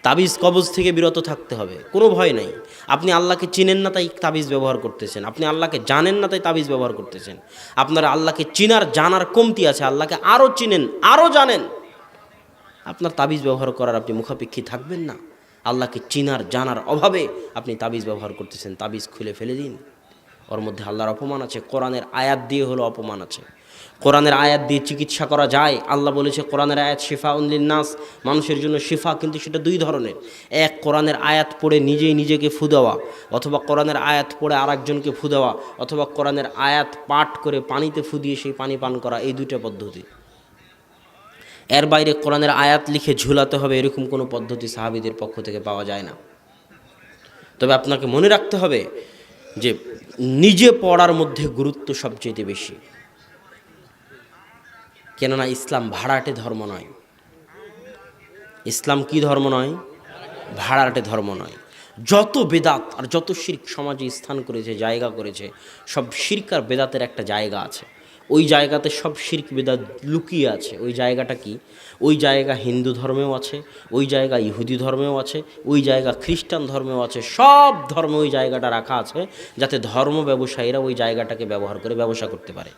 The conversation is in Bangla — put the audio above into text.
তাবিজ কবজ থেকে বিরত থাকতে হবে, কোনো ভয় নাই। আপনি আল্লাহকে চিনেন না তাই তাবিজ ব্যবহার করতেছেন, আপনি আল্লাহকে জানেন না তাই তাবিজ ব্যবহার করতেছেন। আপনার আল্লাহকে চিনার জানার কমতি আছে, আল্লাহকে আরও চিনেন আরও জানেন, আপনার তাবিজ ব্যবহার করার আপনি মুখাপেক্ষী থাকবেন না। আল্লাহকে চিনার জানার অভাবে আপনি তাবিজ ব্যবহার করতেছেন, তাবিজ খুলে ফেলে দিন। ওর মধ্যে আল্লাহর অপমান আছে, কোরআনের আয়াত দিয়ে হলো অপমান আছে। কোরআনের আয়াত দিয়ে চিকিৎসা করা যায়। আল্লাহ বলেছে কোরআনের আয়াত শিফা লিন-নাস, মানুষের জন্য শিফা, কিন্তু সেটা দুই ধরনের। এক, কোরআনের আয়াত পড়ে নিজেই নিজেকে ফু দেওয়া, অথবা কোরআনের আয়াত পড়ে আরেকজনকে ফু দেওয়া, অথবা কোরআনের আয়াত পাঠ করে পানিতে ফু দিয়ে সেই পানি পান করা, এই দুইটা পদ্ধতি। এর বাইরে কোরআনের আয়াত লিখে ঝুলাতে হবে এরকম কোনো পদ্ধতি সাহাবীদের পক্ষ থেকে পাওয়া যায় না। তবে আপনাকে মনে রাখতে হবে যে নিজে পড়ার মধ্যে গুরুত্ব সবচেয়ে বেশি। কেননা ইসলাম ভাড়াটে ধর্ম নয়। ইসলাম কি ধর্ম নয়? ভাড়াটে ধর্ম নয়। যত বেদাত আর যত শিরক সমাজে স্থান করেছে, জায়গা করেছে, সব শিরক আর বেদাতের একটা জায়গা আছে। ওই জায়গাতে সব শিরক বেদাত লুকিয়ে আছে। ওই জায়গাটা কি? ওই জায়গা হিন্দু ধর্মেও আছে, ওই জায়গা ইহুদি ধর্মেও আছে, ওই জায়গা খ্রিস্টান ধর্মেও আছে। সব ধর্মে ওই জায়গাটা রাখা আছে যাতে ধর্ম ব্যবসায়ীরা ওই জায়গাটাকে ব্যবহার করে ব্যবসা করতে পারে।